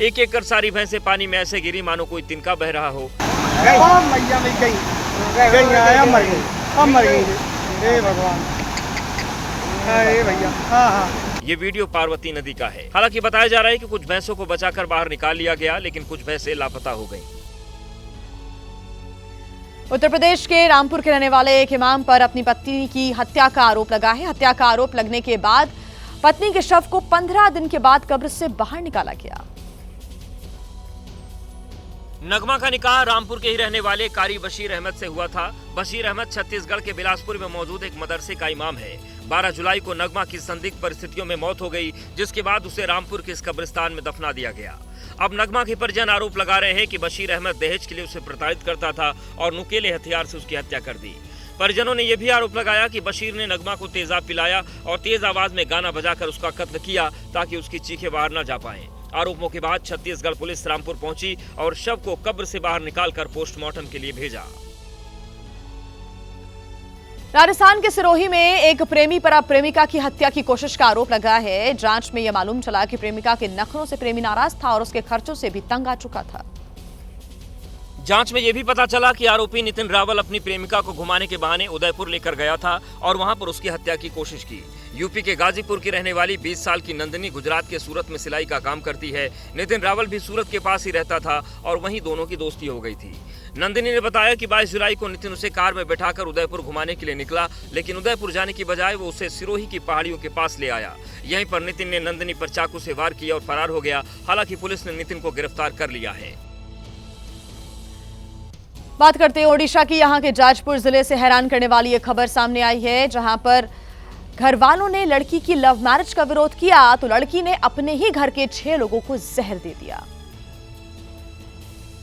एक एक कर सारी भैंसे पानी में ऐसे गिरी मानो कोई तिनका बह रहा हो। ये वीडियो पार्वती नदी का है। हालांकि बताया जा रहा है कि कुछ भैंसों को बचाकर बाहर निकाल लिया गया, लेकिन कुछ भैंसें लापता हो गईं। उत्तर प्रदेश के रामपुर के रहने वाले एक इमाम पर अपनी पत्नी की हत्या का आरोप लगा है। हत्या का आरोप लगने के बाद पत्नी के शव को 15 दिन के बाद कब्र से बाहर निकाला गया। नगमा का निकाह रामपुर के ही रहने वाले कारी बशीर अहमद से हुआ था। बशीर अहमद छत्तीसगढ़ के बिलासपुर में मौजूद एक मदरसे का इमाम है। 12 जुलाई को नगमा की संदिग्ध परिस्थितियों में मौत हो गई, जिसके बाद उसे रामपुर के इस कब्रिस्तान में दफना दिया गया। अब नगमा के परिजन आरोप लगा रहे हैं कि बशीर अहमद दहेज के लिए उसे प्रताड़ित करता था और नुकीले हथियार से उसकी हत्या कर दी। परिजनों ने यह भी आरोप लगाया कि बशीर ने नगमा को तेजाब पिलाया और तेज आवाज में गाना बजाकर उसका कत्ल किया, ताकि उसकी चीखें बाहर न जा पाएं। आरोपों के बाद छत्तीसगढ़ पुलिस रामपुर पहुंची और शव को कब्र से बाहर निकालकर पोस्टमार्टम के लिए भेजा। राजस्थान के सिरोही में एक प्रेमी पर अब प्रेमिका की हत्या की कोशिश का आरोप लगा है। जांच में यह मालूम चला कि प्रेमिका के नखरों से प्रेमी नाराज था और उसके खर्चों से भी तंग आ चुका था। जांच में यह भी पता चला कि आरोपी नितिन रावल अपनी प्रेमिका को घुमाने के बहाने उदयपुर लेकर गया था और वहां पर उसकी हत्या की कोशिश की। यूपी के गाजीपुर की रहने वाली 20 साल की नंदिनी गुजरात के सूरत में सिलाई का काम करती है। नितिन रावल भी सूरत के पास ही रहता था और वहीं दोनों की दोस्ती हो गई थी। नंदिनी ने बताया कि 22 जुलाई को नितिन उसे कार में बैठाकर उदयपुर घुमाने के लिए निकला, लेकिन उदयपुर जाने की बजाय वो उसे सिरोही की पहाड़ियों के पास ले आया। यहीं पर नितिन ने नंदिनी पर चाकू से वार किया और फरार हो गया। हालांकि पुलिस ने नितिन को गिरफ्तार कर लिया है। बात करते हैं ओडिशा की। यहां के जाजपुर जिले से हैरान करने वाली एक खबर सामने आई है, जहां पर घर वालों ने लड़की की लव मैरिज का विरोध किया तो लड़की ने अपने ही घर के 6 लोगों को जहर दे दिया।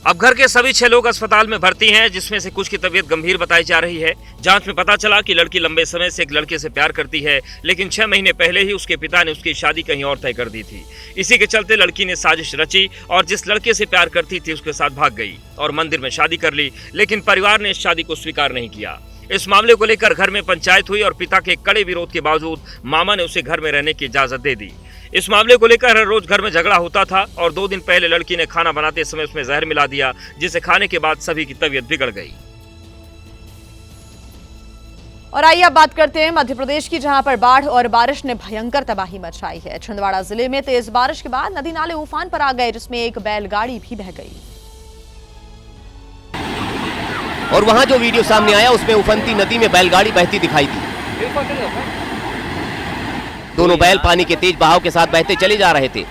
अब घर के सभी 6 लोग अस्पताल में भर्ती हैं, जिसमें से कुछ की तबीयत गंभीर बताई जा रही है। जांच में पता चला कि लड़की लंबे समय से एक लड़के से प्यार करती है, लेकिन 6 महीने पहले ही उसके पिता ने उसकी शादी कहीं और तय कर दी थी। इसी के चलते लड़की ने साजिश रची और जिस लड़के से प्यार करती थी उसके साथ भाग गई और मंदिर में शादी कर ली, लेकिन परिवार ने इस शादी को स्वीकार नहीं किया। इस मामले को लेकर घर में पंचायत हुई और पिता के कड़े विरोध के बावजूद मामा ने उसे घर में रहने की इजाजत दे दी। इस मामले को लेकर हर रोज घर में झगड़ा होता था और 2 दिन पहले लड़की ने खाना बनाते समय उसमें जहर मिला दिया, जिसे खाने के बाद सभी की तबीयत बिगड़ गई। और आइए अब बात करते हैं मध्य प्रदेश की, जहां पर बाढ़ और बारिश ने भयंकर तबाही मचाई है। छिंदवाड़ा जिले में तेज बारिश के बाद नदी नाले उफान पर आ गए, जिसमें एक बैलगाड़ी भी बह गई। और वहां जो वीडियो सामने आया उसमें उफनती नदी में बैलगाड़ी बहती दिखाई दी। दोनों बैल पानी के तेज बहाव के साथ बहते चले जा रहे थे।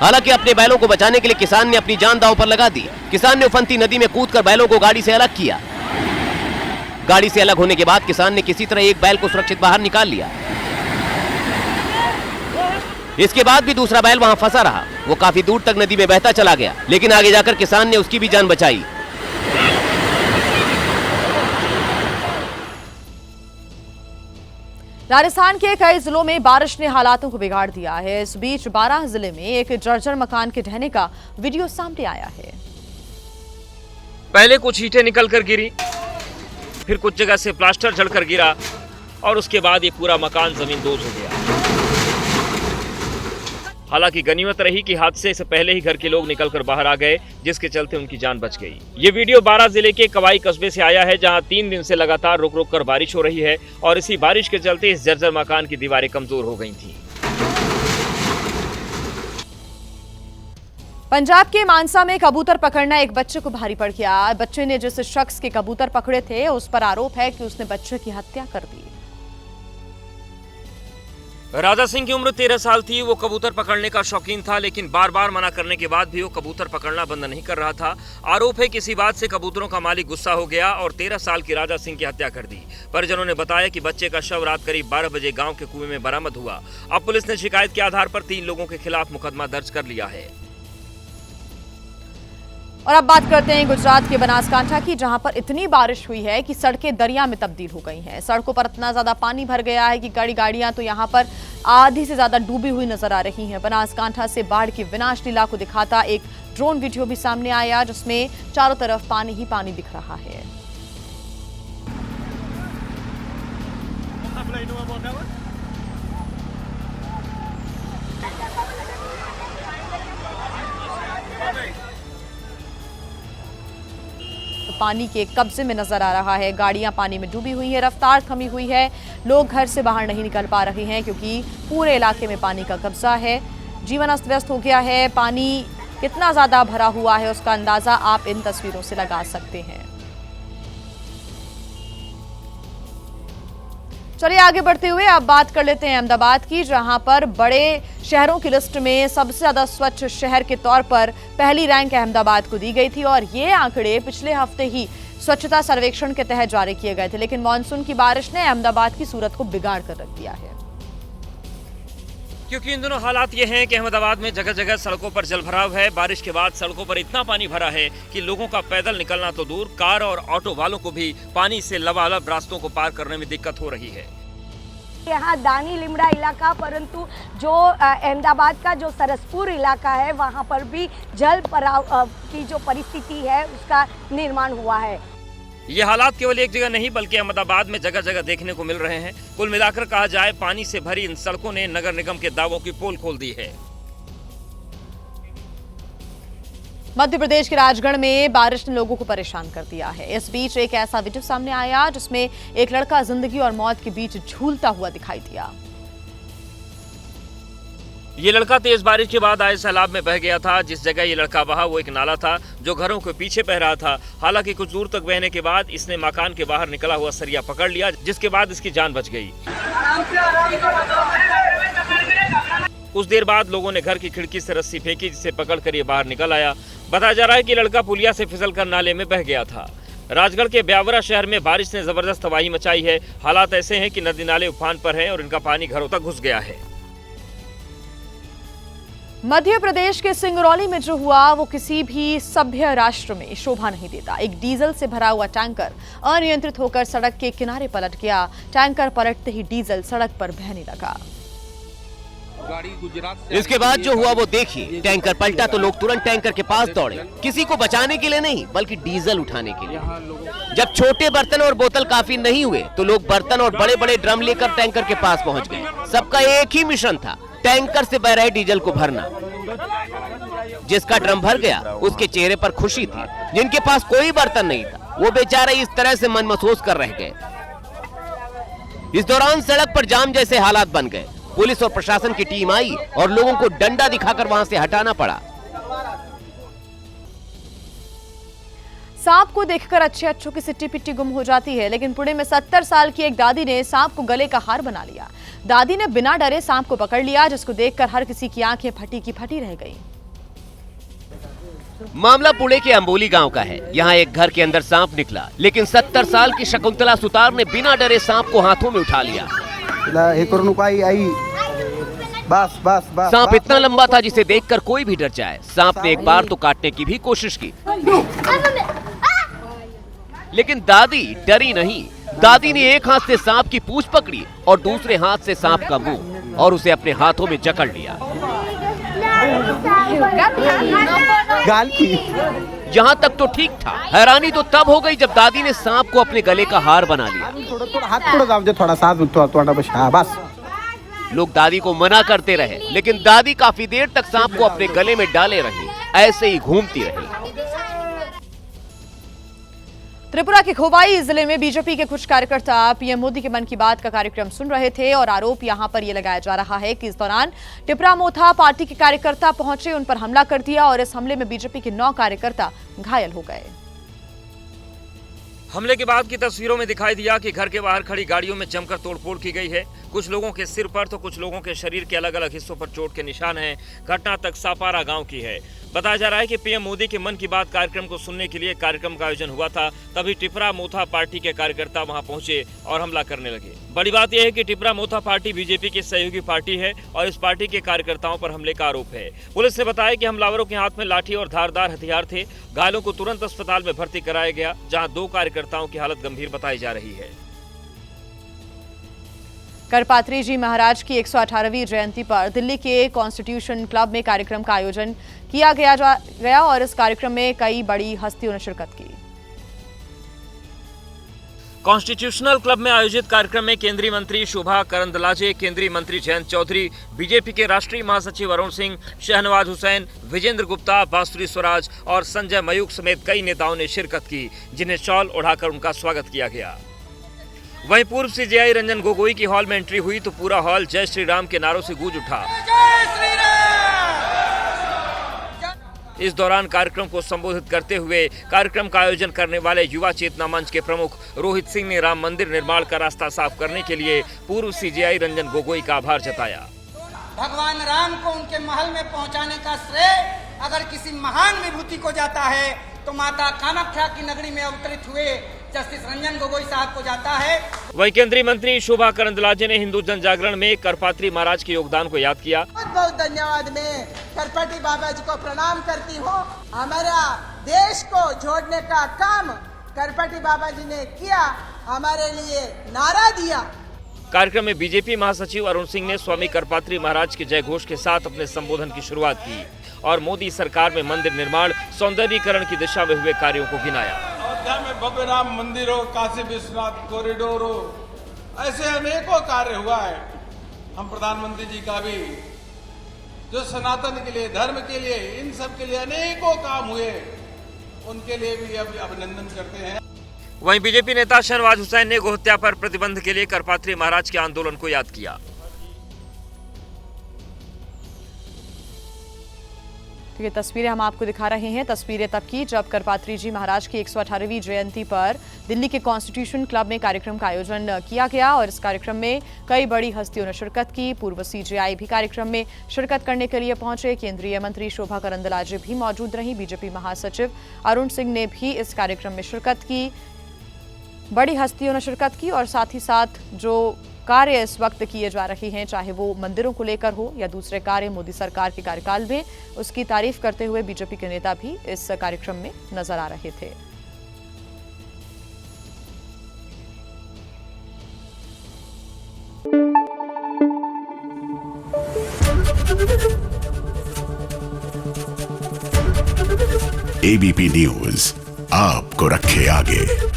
हालांकि अपने बैलों को बचाने के लिए किसान ने अपनी जान दांव पर लगा दी। किसान ने उफनती नदी में कूदकर बैलों को गाड़ी से अलग किया। गाड़ी से अलग होने के बाद किसान ने किसी तरह एक बैल को सुरक्षित बाहर निकाल लिया। इसके बाद भी दूसरा बैल वहां फंसा रहा। वो काफी दूर तक नदी में बहता चला गया, लेकिन आगे जाकर किसान ने उसकी भी जान बचाई। राजस्थान के कई जिलों में बारिश ने हालातों को बिगाड़ दिया है। इस बीच बारां जिले में एक जर्जर मकान के ढहने का वीडियो सामने आया है। पहले कुछ ईंटें निकलकर गिरी, फिर कुछ जगह से प्लास्टर झड़कर गिरा और उसके बाद ये पूरा मकान जमींदोज हो गया। हालांकि गनीमत रही कि हादसे से पहले ही घर के लोग निकलकर बाहर आ गए, जिसके चलते उनकी जान बच गई। ये वीडियो बारां जिले के कवाई कस्बे से आया है, जहां 3 दिन से लगातार रुक रुक कर बारिश हो रही है और इसी बारिश के चलते इस जर्जर मकान की दीवारें कमजोर हो गई थीं। पंजाब के मानसा में कबूतर पकड़ना एक बच्चे को भारी पड़ गया। बच्चे ने जिस शख्स के कबूतर पकड़े थे, उस पर आरोप है कि उसने बच्चे की हत्या कर दी। राजा सिंह की उम्र 13 साल थी। वो कबूतर पकड़ने का शौकीन था, लेकिन बार बार मना करने के बाद भी वो कबूतर पकड़ना बंद नहीं कर रहा था। आरोप है कि इसी बात से कबूतरों का मालिक गुस्सा हो गया और 13 साल की राजा सिंह की हत्या कर दी। परिजनों ने बताया कि बच्चे का शव रात करीब 12 बजे गांव के कुएं में बरामद हुआ। अब पुलिस ने शिकायत के आधार पर 3 लोगों के खिलाफ मुकदमा दर्ज कर लिया है। और अब बात करते हैं गुजरात के बनासकांठा की, जहां पर इतनी बारिश हुई है कि सड़कें दरिया में तब्दील हो गई हैं। सड़कों पर इतना ज्यादा पानी भर गया है कि गाड़ियां तो यहां पर आधी से ज्यादा डूबी हुई नजर आ रही हैं। बनासकांठा से बाढ़ की विनाश लीला को दिखाता एक ड्रोन वीडियो भी सामने आया, जिसमें चारों तरफ पानी ही पानी दिख रहा है। पानी के कब्जे में नजर आ रहा है। गाड़ियां पानी में डूबी हुई हैं, रफ्तार थमी हुई है। लोग घर से बाहर नहीं निकल पा रहे हैं क्योंकि पूरे इलाके में पानी का कब्जा है। जीवन अस्त व्यस्त हो गया है। पानी कितना ज्यादा भरा हुआ है उसका अंदाजा आप इन तस्वीरों से लगा सकते हैं। चलिए आगे बढ़ते हुए अब बात कर लेते हैं अहमदाबाद की, जहां पर बड़े शहरों की लिस्ट में सबसे ज्यादा स्वच्छ शहर के तौर पर पहली रैंक अहमदाबाद को दी गई थी और ये आंकड़े पिछले हफ्ते ही स्वच्छता सर्वेक्षण के तहत जारी किए गए थे। लेकिन मानसून की बारिश ने अहमदाबाद की सूरत को बिगाड़ कर रख दिया है, क्योंकि इन दोनों हालात ये हैं कि अहमदाबाद में जगह जगह सड़कों पर जलभराव है। बारिश के बाद सड़कों पर इतना पानी भरा है कि लोगों का पैदल निकलना तो दूर, कार और ऑटो वालों को भी पानी से लबालब रास्तों को पार करने में दिक्कत हो रही है। यहाँ दानी लिमड़ा इलाका, परंतु जो अहमदाबाद का जो सरसपुर इलाका है वहाँ पर भी जल भराव की जो परिस्थिति है उसका निर्माण हुआ है। ये हालात केवल एक जगह नहीं बल्कि अहमदाबाद में जगह जगह देखने को मिल रहे हैं। कुल मिलाकर कहा जाए, पानी से भरी इन सड़कों ने नगर निगम के दावों की पोल खोल दी है। मध्य प्रदेश के राजगढ़ में बारिश ने लोगों को परेशान कर दिया है। इस बीच एक ऐसा वीडियो सामने आया जिसमें एक लड़का जिंदगी और मौत के बीच झूलता हुआ दिखाई दिया। ये लड़का तेज बारिश के बाद आए सैलाब में बह गया था। जिस जगह ये लड़का बहा वो एक नाला था जो घरों के पीछे बह रहा था। हालांकि कुछ दूर तक बहने के बाद इसने मकान के बाहर निकला हुआ सरिया पकड़ लिया, जिसके बाद इसकी जान बच गई। कुछ देर बाद लोगों ने घर की खिड़की से रस्सी फेंकी, जिसे पकड़कर ये बाहर निकल आया। बताया जा रहा है कि लड़का पुलिया से फिसलकर नाले में बह गया था। राजगढ़ के ब्यावरा शहर में बारिश ने जबरदस्त तबाही मचाई है। हालात ऐसे हैं कि नदी नाले उफान पर हैं और इनका पानी घरों तक घुस गया है। मध्य प्रदेश के सिंगरौली में जो हुआ वो किसी भी सभ्य राष्ट्र में शोभा नहीं देता। एक डीजल से भरा हुआ टैंकर अनियंत्रित होकर सड़क के किनारे पलट गया। टैंकर पलटते ही डीजल सड़क पर बहने लगा। इसके बाद जो हुआ वो देखिए। टैंकर पलटा तो लोग तुरंत टैंकर के पास दौड़े, किसी को बचाने के लिए नहीं बल्कि डीजल उठाने के लिए। जब छोटे बर्तन और बोतल काफी नहीं हुए तो लोग बर्तन और बड़े बड़े ड्रम लेकर टैंकर के पास पहुंच गए। सबका एक ही मिशन था, टैंकर से बह रहे डीजल को भरना। जिसका ड्रम भर गया उसके चेहरे पर खुशी थी। जिनके पास कोई बर्तन नहीं था वो बेचारे इस तरह से मनमसोस कर रह गए। इस दौरान सड़क पर जाम जैसे हालात बन गए। पुलिस और प्रशासन की टीम आई और लोगों को डंडा दिखाकर वहां से हटाना पड़ा। सांप को देखकर अच्छों की सिट्टी पिट्टी गुम हो जाती है, लेकिन पुणे में 70 साल की एक दादी ने सांप को गले का हार बना लिया। दादी ने बिना डरे सांप को पकड़ लिया, जिसको देखकर हर किसी की आंखें फटी की फटी रह गई। मामला पुणे के अंबोली गांव का है। यहाँ एक घर के अंदर सांप निकला, लेकिन 70 साल की शकुंतला सुतार ने बिना डरे सांप को हाथों में उठा लिया। सांप इतना लंबा था जिसे देखकर कोई भी डर जाए। सांप ने एक बार तो काटने की भी कोशिश की, लेकिन दादी डरी नहीं। दादी ने एक हाथ से सांप की पूंछ पकड़ी और दूसरे हाथ से सांप का मुंह और उसे अपने हाथों में जकड़ लिया। यहाँ तक तो ठीक था, हैरानी तो तब हो गई जब दादी ने सांप को अपने गले का हार बना लिया। लोग दादी को मना करते रहे, लेकिन दादी काफी देर तक सांप को अपने गले में डाले रही, ऐसे ही घूमती रही। त्रिपुरा के खोवाई जिले में बीजेपी के कुछ कार्यकर्ता पीएम मोदी के मन की बात का कार्यक्रम सुन रहे थे और आरोप यहां पर यह लगाया जा रहा है कि इस दौरान टिपरा मोथा पार्टी के कार्यकर्ता पहुंचे, उन पर हमला कर दिया और इस हमले में बीजेपी के 9 कार्यकर्ता घायल हो गए। हमले के बाद की तस्वीरों में दिखाई दिया कि घर के बाहर खड़ी गाड़ियों में जमकर तोड़फोड़ की गई है। कुछ लोगों के सिर पर तो कुछ लोगों के शरीर के अलग अलग हिस्सों पर चोट के निशान हैं। घटना तक सापारा गांव की है। बताया जा रहा है कि पीएम मोदी के मन की बात कार्यक्रम को सुनने के लिए कार्यक्रम का आयोजन हुआ था, तभी टिपरा मोथा पार्टी के कार्यकर्ता वहां पहुंचे और हमला करने लगे। बड़ी बात यह है कि टिपरा मोथा पार्टी बीजेपी की सहयोगी पार्टी है और इस पार्टी के कार्यकर्ताओं पर हमले का आरोप है। पुलिस ने बताया कि हमलावरों के हाथ में लाठी और धारदार हथियार थे। घायलों को तुरंत अस्पताल में भर्ती कराया गया, जहाँ 2 कार्यकर्ताओं की हालत गंभीर बताई जा रही है। करपात्री जी महाराज की 118वीं जयंती पर दिल्ली के कॉन्स्टिट्यूशन क्लब में कार्यक्रम का आयोजन किया गया और इस कार्यक्रम में कई बड़ी हस्तियों ने शिरकत की। कॉन्स्टिट्यूशनल क्लब में आयोजित कार्यक्रम में केंद्रीय मंत्री शोभा करंदलाजे, केंद्रीय मंत्री जयंत चौधरी, बीजेपी के राष्ट्रीय महासचिव अरुण सिंह, शहनवाज हुसैन, विजेंद्र गुप्ता, बांसुरी स्वराज और संजय मयूख समेत कई नेताओं ने शिरकत की, जिन्हें शॉल ओढ़ाकर उनका स्वागत किया गया। वहीं पूर्व सीजेआई रंजन गोगोई की हॉल में एंट्री हुई तो पूरा हॉल जय श्री राम के नारों से गूंज उठा। इस दौरान कार्यक्रम को संबोधित करते हुए कार्यक्रम का आयोजन करने वाले युवा चेतना मंच के प्रमुख रोहित सिंह ने राम मंदिर निर्माण का रास्ता साफ करने के लिए पूर्व सीजेआई रंजन गोगोई का आभार जताया। भगवान राम को उनके महल में पहुंचाने का श्रेय अगर किसी महान विभूति को जाता है तो माता कामाख्या की नगरी में अवतरित हुए जस्टिस रंजन गोगोई साहब को जाता है। वहीं केंद्रीय मंत्री शोभा करंदलाजे ने हिंदू जन जागरण में करपात्री महाराज के योगदान को याद किया। बहुत बहुत धन्यवाद। मैं करपात्री बाबा जी को प्रणाम करती हूँ। हमारा देश को जोड़ने का काम करपात्री बाबा जी ने किया, हमारे लिए नारा दिया। कार्यक्रम में बीजेपी महासचिव अरुण सिंह ने स्वामी करपात्री महाराज के जय घोष के साथ अपने संबोधन की शुरुआत की और मोदी सरकार में मंदिर निर्माण, सौंदर्यीकरण की दिशा में हुए कार्यों को गिनाया। अयोध्या में भव्य राम मंदिर हो, काशी विश्वनाथ कॉरिडोर हो, ऐसे अनेकों कार्य हुआ है। हम प्रधानमंत्री जी का भी जो सनातन के लिए, धर्म के लिए, इन सब के लिए अनेकों काम हुए, उनके लिए भी अभिनंदन करते हैं। वहीं बीजेपी नेता शहनवाज हुसैन ने गोहत्या पर प्रतिबंध के लिए करपात्री महाराज के आंदोलन को याद किया। ये तस्वीरें हम आपको दिखा रहे हैं। तस्वीरें तब की जब करपात्री जी महाराज की 118वीं जयंती पर दिल्ली के कॉन्स्टिट्यूशन क्लब में कार्यक्रम का आयोजन किया गया और इस कार्यक्रम में कई बड़ी हस्तियों ने शिरकत की। पूर्व सीजेआई भी कार्यक्रम में शिरकत करने के लिए पहुंचे। केंद्रीय मंत्री शोभा करंदलाजे भी मौजूद रही। बीजेपी महासचिव अरुण सिंह ने भी इस कार्यक्रम में शिरकत की। बड़ी हस्तियों ने शिरकत की और साथ ही साथ जो कार्य इस वक्त किए जा रहे हैं, चाहे वो मंदिरों को लेकर हो या दूसरे कार्य मोदी सरकार के कार्यकाल में, उसकी तारीफ करते हुए बीजेपी के नेता भी इस कार्यक्रम में नजर आ रहे थे। एबीपी न्यूज आपको रखे आगे।